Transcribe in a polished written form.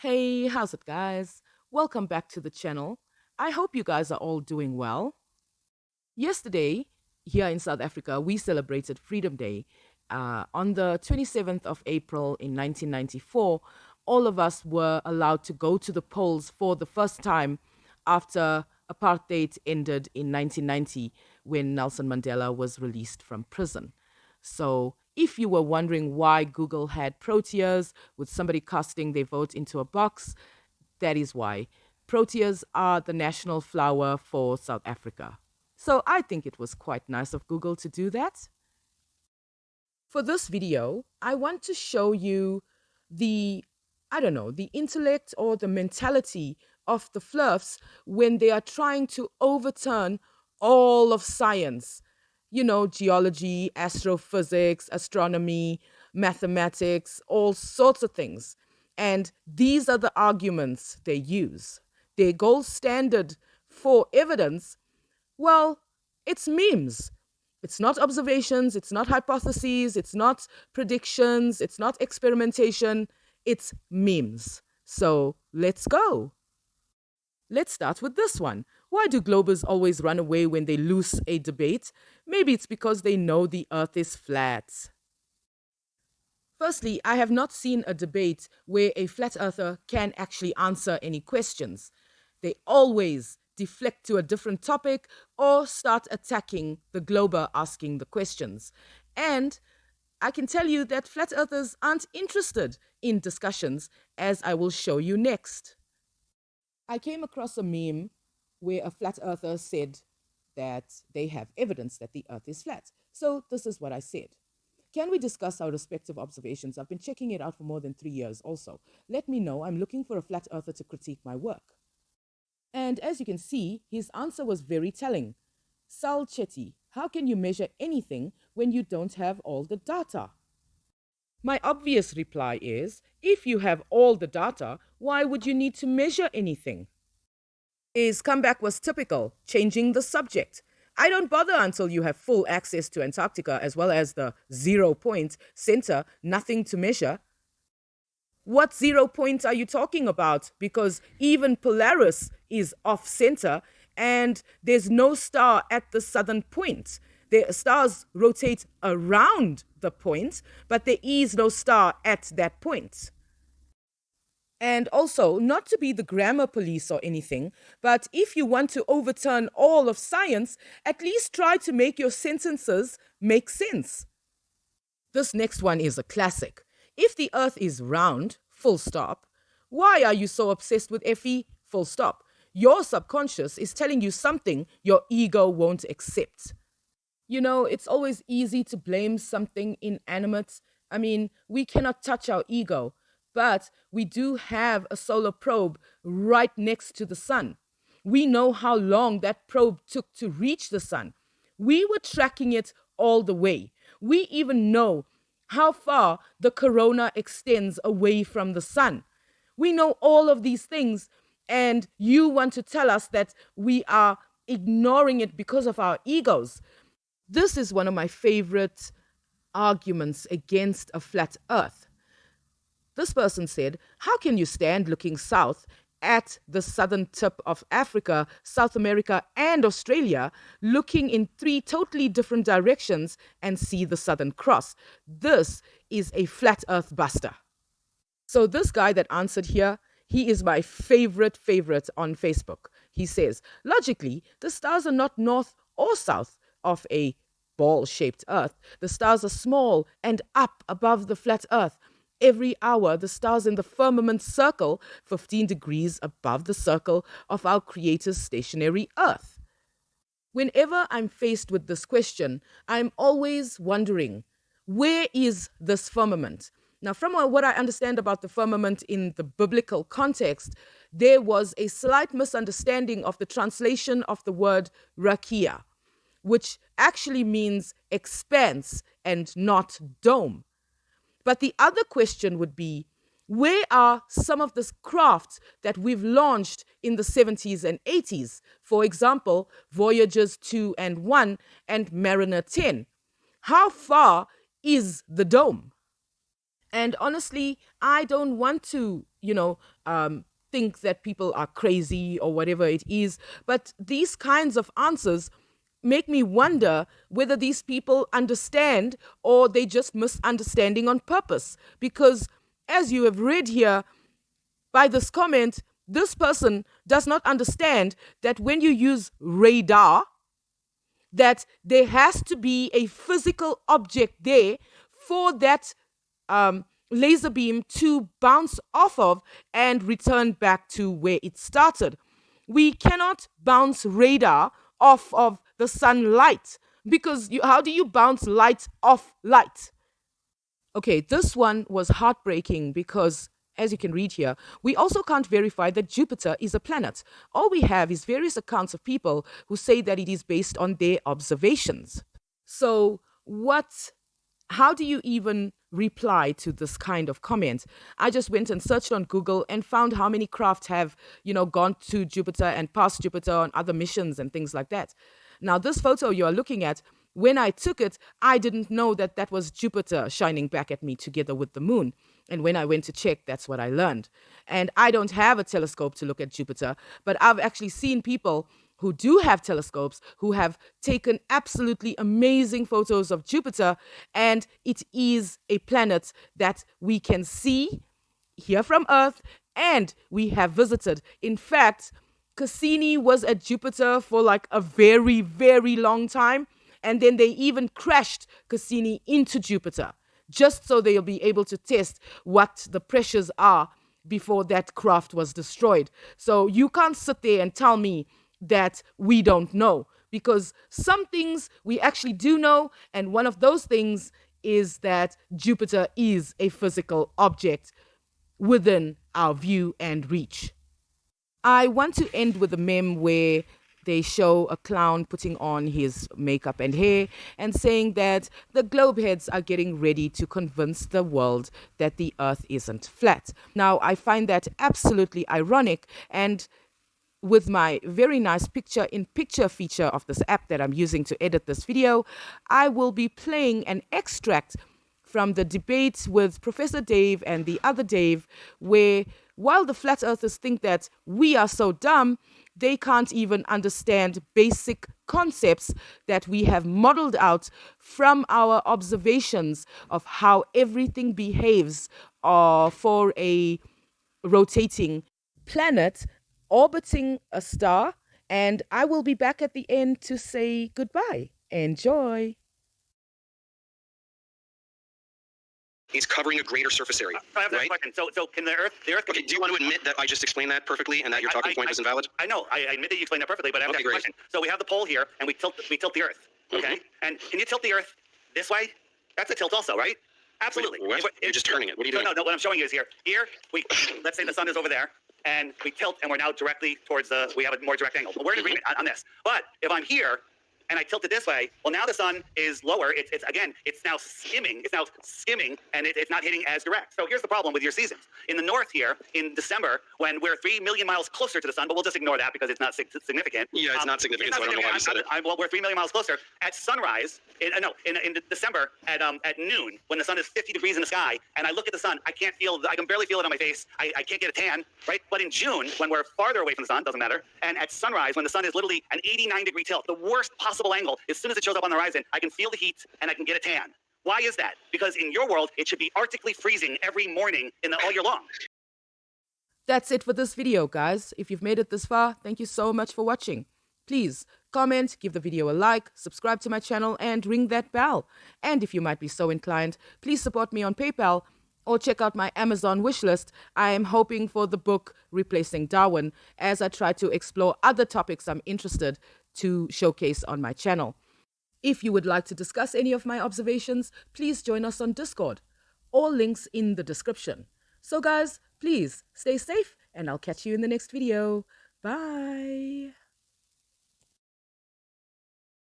Hey, how's it, guys? Welcome back to the channel. I hope you guys are all doing well. Yesterday, here in South Africa, we celebrated Freedom Day. On the 27th of April in 1994, all of us were allowed to go to the polls for the first time after apartheid ended in 1990 when Nelson Mandela was released from prison. So, if you were wondering why Google had proteas with somebody casting their vote into a box, that is why. Proteas are the national flower for South Africa. So I think it was quite nice of Google to do that. For this video, I want to show you the, the intellect or the mentality of the fluffs when they are trying to overturn all of science. You know, geology, astrophysics, astronomy, mathematics, all sorts of things. And these are the arguments they use. Their gold standard for evidence, well, it's memes. It's not observations, it's not hypotheses, it's not predictions, it's not experimentation, it's memes. So let's go. Let's start with this one. Why do Globers always run away when they lose a debate? Maybe it's because they know the earth is flat. Firstly, I have not seen a debate where a flat earther can actually answer any questions. They always deflect to a different topic or start attacking the glober asking the questions. And I can tell you that flat earthers aren't interested in discussions, as I will show you next. I came across a meme where a flat earther said that they have evidence that the earth is flat. So this is what I said. Can we discuss our respective observations? I've been checking it out for more than 3 years also. Let me know. I'm looking for a flat earther to critique my work. And as you can see, his answer was very telling. Sal Chetty, how can you measure anything when you don't have all the data? My obvious reply is, if you have all the data, why would you need to measure anything? His comeback was typical, changing the subject. I don't bother until you have full access to Antarctica as well as the 0 point center, nothing to measure. What 0 point are you talking about? Because even Polaris is off center and there's no star at the southern point. The stars rotate around the point, but there is no star at that point. And also, not to be the grammar police or anything, but if you want to overturn all of science, at least try to make your sentences make sense. This next one is a classic. If the earth is round, full stop, why are you so obsessed with Fe, full stop? Your subconscious is telling you something your ego won't accept. You know, it's always easy to blame something inanimate. I mean, we cannot touch our ego, but we do have a solar probe right next to the sun. We know how long that probe took to reach the sun. We were tracking it all the way. We even know how far the corona extends away from the sun. We know all of these things, and you want to tell us that we are ignoring it because of our egos. This is one of my favorite arguments against a flat earth. This person said, how can you stand looking south at the southern tip of Africa, South America, and Australia, looking in 3 totally different directions and see the Southern Cross? This is a flat earth buster. So this guy that answered here, he is my favorite on Facebook. He says, logically, the stars are not north or south of a ball-shaped earth. The stars are small and up above the flat earth. Every hour, the stars in the firmament circle 15 degrees above the circle of our Creator's stationary earth. Whenever I'm faced with this question, I'm always wondering, where is this firmament? Now, from what I understand about the firmament in the biblical context, there was a slight misunderstanding of the translation of the word rakia, which actually means expanse and not dome. But the other question would be, where are some of the crafts that we've launched in the 70s and 80s? For example, Voyagers 2 and 1 and Mariner 10. How far is the dome? And honestly, I don't want to, think that people are crazy or whatever it is. But these kinds of answers make me wonder whether these people understand or they just misunderstanding on purpose. Because as you have read here by this comment, this person does not understand that when you use radar, that there has to be a physical object there for that laser beam to bounce off of and return back to where it started. We cannot bounce radar off of the sunlight because how do you bounce light off light? Okay, this one was heartbreaking because, as you can read here, we also can't verify that Jupiter is a planet. All we have is various accounts of people who say that it is based on their observations. So, how do you even reply to this kind of comment? I just went and searched on Google and found how many craft have, gone to Jupiter and past Jupiter on other missions and things like that. Now, this photo you are looking at, when I took it, I didn't know that that was Jupiter shining back at me together with the moon. And when I went to check, that's what I learned. And I don't have a telescope to look at Jupiter, but I've actually seen people who do have telescopes who have taken absolutely amazing photos of Jupiter, and it is a planet that we can see here from Earth and we have visited. In fact, Cassini was at Jupiter for like a very, very long time, and then they even crashed Cassini into Jupiter just so they'll be able to test what the pressures are before that craft was destroyed. So you can't sit there and tell me that we don't know, because some things we actually do know, and one of those things is that Jupiter is a physical object within our view and reach. I want to end with a meme where they show a clown putting on his makeup and hair and saying that the globe heads are getting ready to convince the world that the earth isn't flat. Now, I find that absolutely ironic, and with my very nice picture in picture feature of this app that I'm using to edit this video, I will be playing an extract from the debate with Professor Dave and the other Dave, where while the flat earthers think that we are so dumb, they can't even understand basic concepts that we have modeled out from our observations of how everything behaves for a rotating planet orbiting a star. And I will be back at the end to say goodbye. Enjoy. Is covering a greater surface area. I have that question. So can the Earth? Okay, do you want to admit that I just explained that perfectly and that your talking point was invalid? I know. I admit that you explained that perfectly, but I have that question. So we have the pole here, and we tilt the Earth. Okay. Mm-hmm. And can you tilt the Earth this way? That's a tilt, also, right? Absolutely. Wait, what? You're just turning it. What are you doing? No. What I'm showing you is here. Here, let's say the sun is over there, and we tilt, and we're now directly towards we have a more direct angle. But we're in agreement on this. But if I'm here, and I tilt it this way, well, now the sun is lower. It's now skimming. It's now skimming, and it's not hitting as direct. So here's the problem with your seasons. In the north here, in December, when we're 3 million miles closer to the sun, but we'll just ignore that because it's not significant. Yeah, it's not significant, so I don't know why you said it. Well, we're 3 million miles closer. At sunrise, in December, at noon, when the sun is 50 degrees in the sky, and I look at the sun, I can barely feel it on my face. I can't get a tan, right? But in June, when we're farther away from the sun, doesn't matter, and at sunrise, when the sun is literally an 89-degree tilt, the worst possible angle, as soon as it shows up on the horizon, I can feel the heat and I can get a tan. Why is that? Because in your world, it should be arctically freezing every morning all year long. That's it for this video, guys. If you've made it this far, thank you so much for watching. Please comment, give the video a like, subscribe to my channel, and ring that bell. And if you might be so inclined, please support me on PayPal or check out my Amazon wishlist. I am hoping for the book Replacing Darwin as I try to explore other topics I'm interested to showcase on my channel. If you would like to discuss any of my observations, please join us on Discord. All links in the description. So guys, please stay safe and I'll catch you in the next video. Bye.